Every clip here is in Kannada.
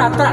ಹತ್ರ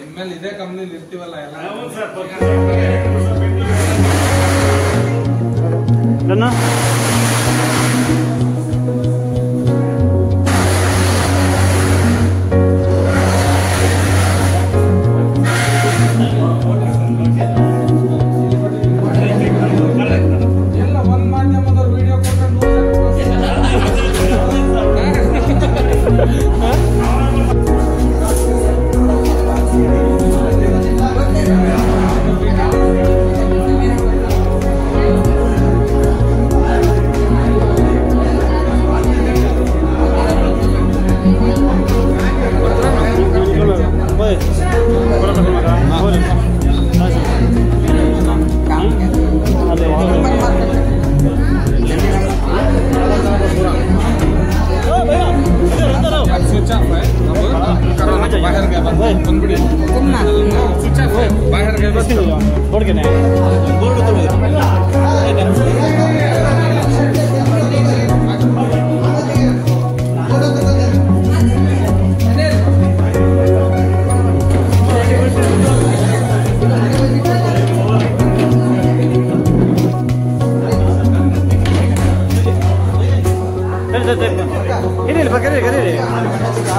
ಇನ್ಮೇಲೆ ಇದೇ ಕಂಪ್ನಿಲಿ ಇರ್ತೀವಲ್ಲ ಎಲ್ಲ ಬೋರ್ಡ್ಗೆನೆ ಬೋರ್ಡ್ ಕರೀರಿ ಕರೀರಿ ಕರೀರಿ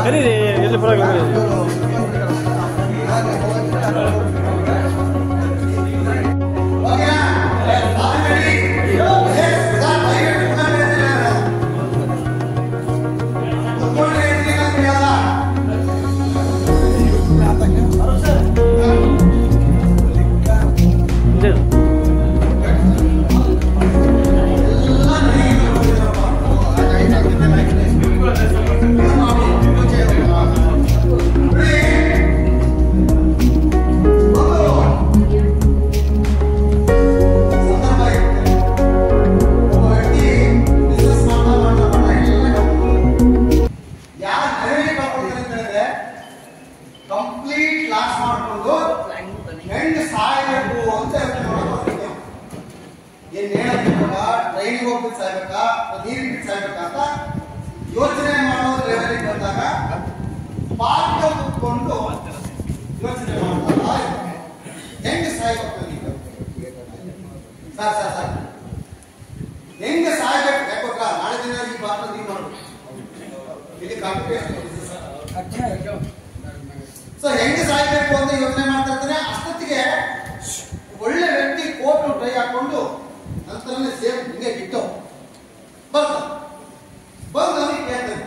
ಕರೀರಿ ಎಲ್ಲಿ ಪರವಾಗಿಲ್ಲ ಕಂಪ್ಲೀಟ್ ಲಾಸ್ ಮಾಡಿಕೊಂಡು ಹೆಂಗ್ ಸಾಯ್ಬೇಕು ಅಂತ ಏನ್ ಹೇಳಬೇಕಾ ಟ್ರೈನಿಗೆ ಹೋಗ್ಬಿಟ್ಟು ಸಾಯ್ಬೇಕಾ ನೀರಿಗೆ ಬಿಟ್ಟು ಸಾಯ್ಬೇಕಾ ಅಂತ ಯೋಚನೆ ಮಾಡೋದು ಲೆವೆಲಿಗೆ ಬಂದಾಗ ಪಾಠ ಕೂತ್ಕೊಂಡು ಯೋಚನೆ ಮಾಡ್ತಾ ಹೆಂಗ್ ಸಾಯ್ಬೇಕು ನೀವು ಸರ್ ಸರ್ ಸರ್ ಹೆಂಗ್ ಸಾಯ್ಬೇಕು ಯಾಕೋಕ ನಾಳೆ ದಿನ ಈ ಪಾಠ ನೀವು ಮಾಡ್ಬೇಕು ಇಲ್ಲಿ ಕಾಂಪಿಟೇಷನ್ ಸೊ ಹೆಂಗೆ ಸಾಯ್ಬೇಕು ಅಂತ ಯೋಚನೆ ಮಾಡ್ತಾ ಇರ್ತಾನೆ ಅಷ್ಟೊತ್ತಿಗೆ ಒಳ್ಳೆ ವ್ಯಕ್ತಿ ಕೋಟು ಟ್ರೈ ಹಾಕೊಂಡು ನಂತರನೇ ಸೇಮ್ ಹಿಂಗೆ ಬಿಟ್ಟು ಬರ್ತಾನೆ ಬಂದು ಅವನಿಗೆ ಕೇಳ್ತಾನೆ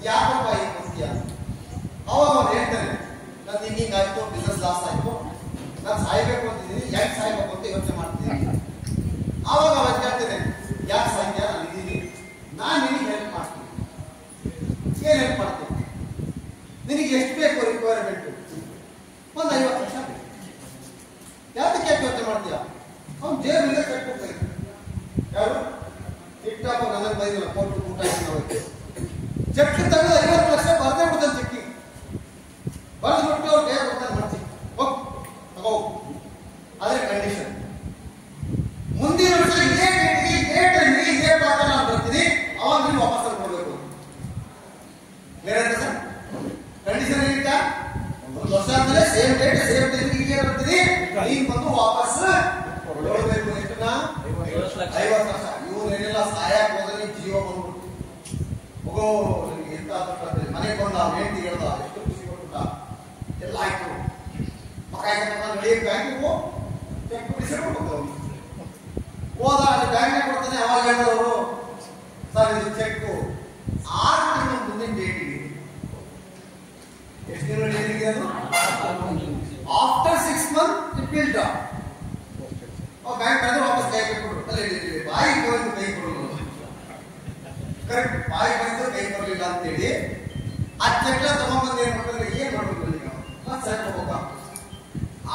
ಯಾಕಪ್ಪ ಈ ಮಾಡ್ತೀಯ ಅವಾಗ ಅವ್ನು ಹೇಳ್ತಾನೆ ನಾನು ಹಿಂಗಾಯ್ತು ಬಿಸ್ನೆಸ್ ಲಾಸ್ ಆಯ್ತು ನಾನು ಸಾಯ್ಬೇಕು ಅಂತಿದ್ದೀನಿ ಯಾಕೆ ಸಾಯ್ಬೇಕು ಅಂತ ಯೋಚನೆ ಮಾಡ್ತಿದ್ದೀನಿ ಅವಾಗ ಅವಾಗ ಕೇಳ್ತೇನೆ ಯಾಕೆ ಸಾಯ್ತೀಯ ನಾನು ಇದ್ದೀನಿ ನಾನು ನಿನಗೆ ಹೆಲ್ಪ್ ಮಾಡ್ತೀನಿ ಏನ್ ಹೆಲ್ಪ್ ಮಾಡ್ತೀನಿ ನಿನಗೆ ಎಷ್ಟು ಬೇಕು ರಿಕ್ವೈರ್ಮೆಂಟ್ ಒಂದು 50 ಲಕ್ಷ ಬೇಕು ಯಾವ್ದಕ್ಕೆ ಯಾಕೆ ಯೋಚನೆ ಮಾಡ್ತೀಯ ಅವ್ನು ಜೇಬಿಂದ ಚೆಕ್ ಹೋಗ್ತಾನೆ ಯಾರು ಟಿಕ್ಟಾಕ್ ನನಗೆ ಬೈದಿಲ್ಲ ಕೋರ್ಟ್ ಊಟ ಚೆಕ್ ತೆಗೆದು 50 ಲಕ್ಷ ಬರ್ದೇ ಬಿಡ್ತಾನೆ ಚೆಕ್ಕಿಂಗ್ ಬರ್ದ್ಬಿಟ್ಟು ಅವ್ರು ಬೇರೆ ಕೊಡ್ತಾನೆ ಮಾಡ್ತೀನಿ ಹೋಗ್ ತಗೋ ಅದೇ ಕಂಡೀಷನ್ ಮುಂದಿನ ವರ್ಷ ಇದೇ ಟೈಮ್ಗೆ ಇದೇ ಪ್ರಕಾರ ನಾನು ಬರ್ತೀನಿ ಅವಾಗ ನೀವು ವಾಪಸ್ ಕೊಡ್ಬೇಕು ಬೇರೆ ಸರ್ ಕಂಡೀಷನ್ ಏನಿಲ್ಲ ಒಂದು ವರ್ಷ ಆದ್ಮೇಲೆ ಸೇಮ್ ಡೇಟ್ ಸೇಮ್ ಟೈಮ್ಗೆ ಇಲ್ಲೇ ಬರ್ತೀನಿ ನೀನ್ ಬಂದು ವಾಪಸ್ ಕೊಡಬೇಕು ಎಷ್ಟನ್ನ 50 ಲಕ್ಷ ಇವನ್ನೆಲ್ಲ ಸಹಾಯಕ ಹೋದ್ರೆ ಜೀವ ಬಂದ್ಬಿಟ್ಟು ಹೋಗೋ ನಿಮ್ಗೆ ಎಂತ ಮನೆಗೆ ಬಂದ ಹೆಂಡತಿ ಹೇಳ್ದ ಎಷ್ಟು ಖುಷಿ ಕೊಟ್ಟ ಎಲ್ಲ ಆಯ್ತು ಮಗ ನಡೆಯಕ್ಕೆ ಬ್ಯಾಂಕಿಗೆ ಚೆಕ್ ಬಿಡಿಸಿಕೊಂಡು ಹೋದ ಅಲ್ಲಿ ಬ್ಯಾಂಕ್ ಕೊಡ್ತಾನೆ ಅವಾಗ ಹೇಳಿದವರು ಸರ್ ಇದು ಚೆಕ್ 6 ತಿಂಗಳ ಮುಂದಿನ ಡೇಟ್ ಇದೆ ಎಷ್ಟು ದಿನ ಡೇಟ್ ಇದೆ ಅದು after 6 month it will draw bank ಬಂದ್ರೆ ವಾಪಸ್ ಕೈ ಕೊಟ್ಟು ಬಾಯಿ ಬಂದು ಕೈ ಕೊಡೋದು ಕರೆಕ್ಟ್ ಬಾಯಿ ಬಂದು ಕೈ ಕೊಡಲಿಲ್ಲ ಅಂತೇಳಿ ಆ ಚೆಕ್ ತಗೊಂಡ್ಬಂದು ಏನ್ ಮಾಡ್ತಾರೆ ಏನ್ ಮಾಡ್ಬೇಕು ನಾವು ಸರ್ ಹೋಗ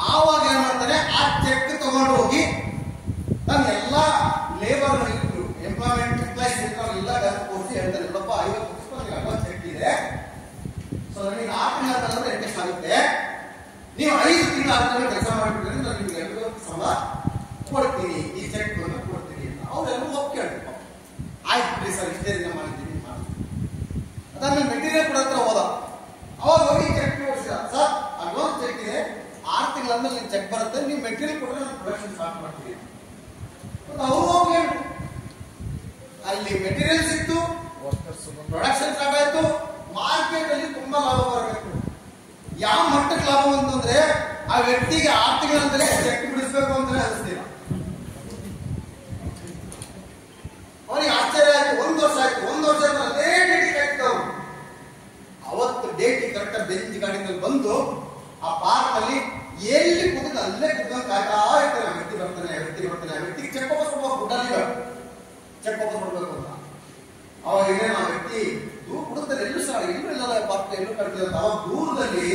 ಆವಾಗ ಏನ್ ಮಾಡ್ತಾರೆ ಆ ಚೆಕ್ ತಗೊಂಡು ಹೋಗಿ ನಾನು ಎಲ್ಲ ಲೇಬರ್ ಎಂಪ್ಲಾಯ್ಮೆಂಟ್ ಎಂಪ್ಲಾಯ್ಸ್ ಎಲ್ಲ ಕೂರಿಸಿ ಹೇಳ್ತಾರೆ ನೋಡಪ್ಪ 50 ಲಕ್ಷ ಅಡ್ವಾನ್ಸ್ ಚೆಕ್ ಇದೆ ಸೊ ನನಗೆ 6 ತಿಂಗಳ ಅಂದ್ರೆ ಇಂಟ್ರೆಸ್ಟ್ ಆಗುತ್ತೆ ನೀವು 5 ತಿಂಗಳ ಆದ್ಮೇಲೆ ಕೆಲಸ ಮಾಡಿಬಿಟ್ರೆ ನಾನು ನಿಮ್ಗೆ ಎಲ್ಲರೂ ಸಂಬಳ ಕೊಡ್ತೀನಿ ಈ ಚೆಕ್ ಕೊಡ್ತೀನಿ ಅಂತ ಅವರೆಲ್ಲರೂ ಒಪ್ಪಿಗೆ ಹೇಳ್ತಾರೆ ಆಯ್ತು ಬಿಡಿ ಸರ್ ಇಷ್ಟೇ ದಿನ ಮಾಡಿದ್ದೀನಿ ಅದಾದ್ಮೇಲೆ ಮೆಟೀರಿಯಲ್ ಕೂಡ ಹತ್ರ ಹೋದ ಅವಾಗ ಹೋಗಿ ಚೆಕ್ ಕೊಡಿಸಿದ ಸರ್ ಅಡ್ವಾನ್ಸ್ ಚೆಕ್ ಇದೆ 6 ತಿಂಗಳಾದ್ಮೇಲೆ ನಿಮ್ಗೆ ಚೆಕ್ ಬರುತ್ತೆ ನೀವು ಮೆಟೀರಿಯಲ್ ಕೊಟ್ಟರೆ ನಾನು ಪ್ರೊಡಕ್ಷನ್ ಸ್ಟಾರ್ಟ್ ಮಾಡ್ತೀನಿ ಅವರು ಹೋಗಿ ಅಲ್ಲಿ ಮೆಟೀರಿಯಲ್ ಸಿಕ್ತು ಪ್ರೊಡಕ್ಷನ್ ಸ್ಟಾರ್ಟ್ ಆಯ್ತು ಮಾರ್ಕೆಟ್ ಅಲ್ಲಿ ತುಂಬಾ ಲಾಭ ಬರಬೇಕು ಯಾವ ಮಟ್ಟಕ್ಕೆ ಲಾಭ ಅಂತಂದ್ರೆ ಆ ವ್ಯಕ್ತಿಗೆ 6 ತಿಂಗಳಂತಲೇ ಚೆಕ್ ಬಿಡಿಸ್ಬೇಕು ಅಂತಾನೆ ಅನಿಸ್ತೀರ ಅವನಿಗೆ ಆಶ್ಚರ್ಯ ಆಯ್ತು 1 ವರ್ಷ ಆಯ್ತು 1 ವರ್ಷ ಅದೇ ಡೇಟಿಗೆ ಆಯ್ತು ಅವತ್ತು ಡೇಟ್ ಕರೆಕ್ಟ್ ಬೆಂಚ್ ಗಾಡಿನಲ್ಲಿ ಬಂದು ಆ ಪಾರ್ಕ್ ಅಲ್ಲಿ ಎಲ್ಲಿ ಕೂತು ಅಲ್ಲೇ ಕೂತ್ಕೊಂಡು ಕಾಯ್ತಾ ಇರ್ತಾನೆ ಆ ವ್ಯಕ್ತಿ ಬರ್ತಾನೆ ಆ ವ್ಯಕ್ತಿಗೆ ಚೆಕ್ ವಾಪಸ್ ಕೊಡುವ ಫುಡ್ಡಲ್ಲಿ ಚೆಕ್ ವಾಪಸ್ ಕೊಡ್ಬೇಕು ಅಂತ ಅವಾಗ ಏನೇನು ಆ ವ್ಯಕ್ತಿ ದೂರ ಕೊಡುತ್ತಾರೆ ಎಲ್ಲೂ ಸಹ ಎಲ್ಲೂ ಇಲ್ಲ ಪಾರ್ಕ್ ಎಲ್ಲೂ ಕಟ್ತಾರೆ ಅವಾಗ ದೂರದಲ್ಲಿ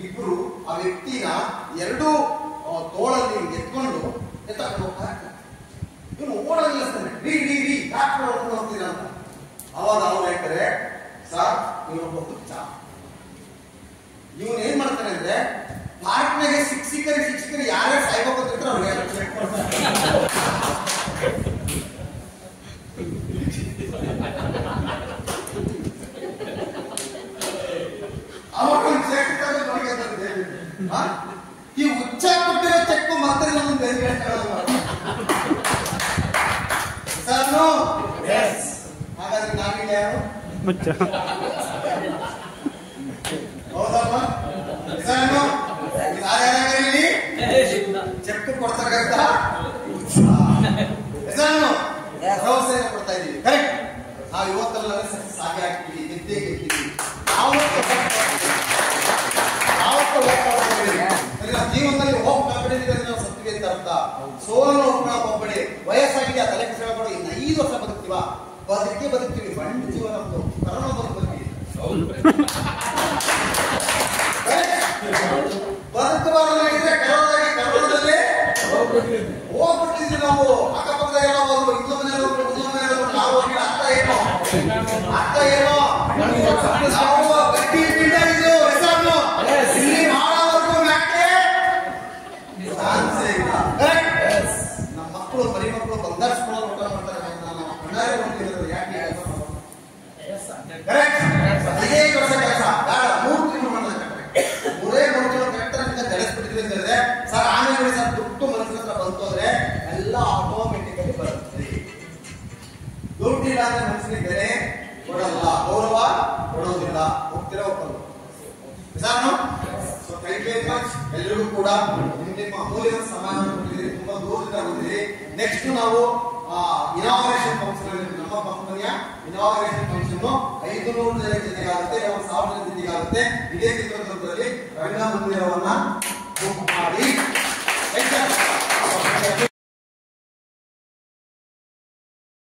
ಇಬ್ರು ಆ ವ್ಯಕ್ತಿನ 2 ತೋಳಲ್ಲಿ ಎತ್ಕೊಂಡು ಎತ್ತಕೊಂಡು ಹೋಗ್ತಾ ಇರ್ತಾರೆ ಇವನು ಓಡಲಿಸ್ತಾನೆ ರೀ ಡಾಕ್ಟರ್ ಹೊಡ್ಕೊಂಡು ಹೋಗ್ತೀರಾ ಅಂತ ಅವಾಗ ಅವ್ರು ಹೇಳ್ತಾರೆ ಸರ್ ಇವನೊಬ್ಬ ಹುಚ್ಚ ಇವನು ಏನ್ ಮಾಡ್ತಾನೆ ಅಂದ್ರೆ ಪಾರ್ಕ್ನಾಗೆ ಶಿಕ್ಷಕರು ಯಾರ್ಯಾರು ಸಾಯ್ಬೇಕು ಅಂತ ಇರ್ತಾರೆ ಅವ್ರಿಗೆ ಚೆಕ್ ಕೊಡ್ತಾರೆ. ಅವಾಗ ಚೆಕ್ ಈ ಉಚ್ಚ ಕೊಟ್ಟಿರೋ ಚೆಕ್ ಮತ್ತೆ ನಮ್ಮನ್ನು ಬೇರೆ ಹಾಗಾದ್ರೆ ನಾವೀಗ ಯಾರು ಹೌದಲ್ವಾ? ಚೆಕ್ ಕೊಡ್ತಕ್ಕಂತ ಭರವಸೆ ಕೊಡ್ತಾ ಇದೀವಿ. ಕರೆಕ್ಟ್. ನಾವು ಇವತ್ತೆಲ್ಲ ಸಾಗಿ ಹಾಕ್ತೀವಿ, ಗೆದ್ದೇ ಗೆದ್ದಿದ್ದೀವಿ. ಜೀವನದಲ್ಲಿ ಹೋಗ್ಬಿಟ್ಟಿದ್ರೆ ನಾವು ಸತ್ವಿ ಅಂತ ಅರ್ಥ. ಸೋಲನ್ನು ಹೋಗ್ಕೊಳ್ಳೋಕೆ ಹೋಗ್ಬೇಡಿ. ವಯಸ್ಸಾಗಿದೆ ಆ ತಲೆ ಕೆಸಗಳು ಇನ್ನು 5 ವರ್ಷ ಬದುಕ್ತೀವ, ಬದುಕ್ತೀವಿ. ಬಂಡ ಜೀವನ ಕರೋನಾ ಬದುಕ್ತೀವಿ. ಬದುಕಬಾರದಾಗಿದ್ರೆ ಕರೋನಾದಲ್ಲಿ ಹೋಗ್ಬಿಟ್ಟಿದ್ವಿ ನಾವು. ಅಕ್ಕಪಕ್ಕದಾಗ ಇನ್ನೊಂದು ಮನೆ ನಾವು ಹೋಗಿ ಅರ್ಥ ಏನು ನಾವು ಗಟ್ಟಿ ಬಿದ್ದಾಗಿದ್ದು ಹೆಸರನ್ನು ಇಲ್ಲಿ ಮಾಡೋವರೆಗೂ ಯಾಕೆ ನಮ್ಮ ಮಕ್ಕಳು ಬರೀ ಮಕ್ಕಳು ಬಂದಾರಿಸ್ಕೊಳ್ಳೋದು ಊಟ ಮಾಡ್ತಾರೆ. ನಮ್ಮ ಕಣ್ಣಾರೆ ಬಂದಿರೋದು ಯಾಕೆ ಇದೇ ಕೆಲಸ ಬೇಡ 3 ತಿಂಗಳು ಮಾಡೋದು ಮೂರೇ 3 ತಿಂಗಳು ಕರೆಕ್ಟ್ ನಡೆಸ್ಬಿಟ್ಟಿದ್ವಿ ಅಂತ ಹೇಳಿದ್ರೆ ಸರ್ ಆಮೇಲೆ ನೋಡಿ ಸರ್ ದುಡ್ಡು ಮನಸ್ಸಿನ ಹತ್ರ ಬಂತು ಅಂದ್ರೆ ಎಲ್ಲ ಆಟೋಮೆಟಿಕಲಿ ಬರುತ್ತೆ. ದುಡ್ಡಿಲ್ಲ ಅಂದ್ರೆ ಮನಸ್ಸಿಗೆ ಬೆಲೆ ಕೊಡಲ್ಲ, ಗೌರವ ಕೊಡೋದಿಲ್ಲ. ಹೋಗ್ತಿರೋ ಹೋಗ್ಬೋದು ಎಲ್ಲರಿಗೂ ಕೂಡ ನಿಮ್ಮ ಅಮೂಲ್ಯವಾದ ಸಮಯ ಕೊಟ್ಟಿದ್ದೀರಿ, ತುಂಬಾ ದೂರದಿಂದ ಬಂದಿದ್ದೀರಿ. ನೆಕ್ಸ್ಟ್ ನಾವು ಇನಾಗ್ರೇಷನ್ ಫಂಕ್ಷನ್, ನಮ್ಮ ಕಂಪನಿಯ ಇನಾಗ್ರೇಷನ್ ಫಂಕ್ಷನ್ 500 ಜನ ಆಗುತ್ತೆ, 1000 ಜನ ಆಗುತ್ತೆ. ಇದೇ ಚಿತ್ರದುರ್ಗದಲ್ಲಿ ರಂಗಮಂದಿರವನ್ನ ಬುಕ್ ಮಾಡಿ